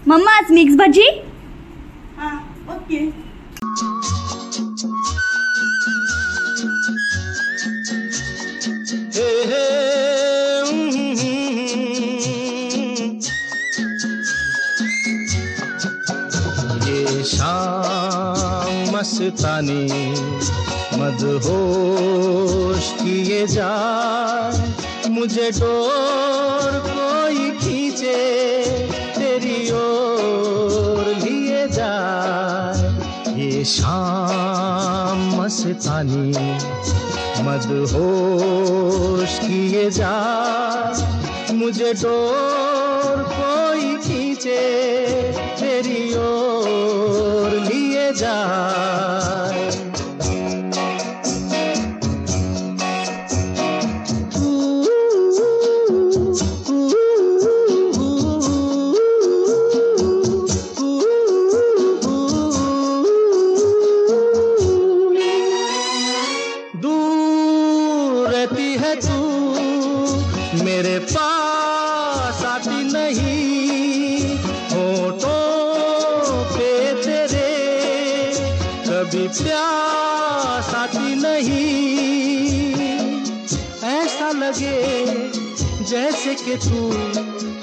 मम्मा आज मिक्स भजी। हाँ ओके। ये शाम मस्तानी मदहोश किए जाए, मुझे डोर कोई खींचे तेरी ओर लिए जाए। ये शाम मस्तानी मदहोश किए जाए, मुझे डोर कोई खींचे तेरी ओर लिए जाए। दूर रहती है तू, मेरे पास आती नहीं, होठों पे तेरे कभी प्यास आती नहीं। ऐसा लगे जैसे कि तू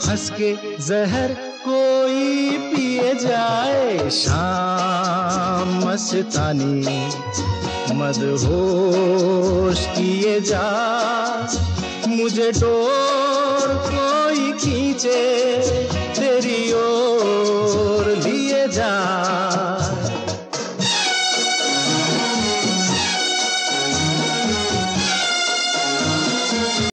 हंस के जहर कोई पिए जाए। शाम मस्तानी मदहोश किए जा, मुझे डोर कोई खींचे तेरी ओर लिए जा।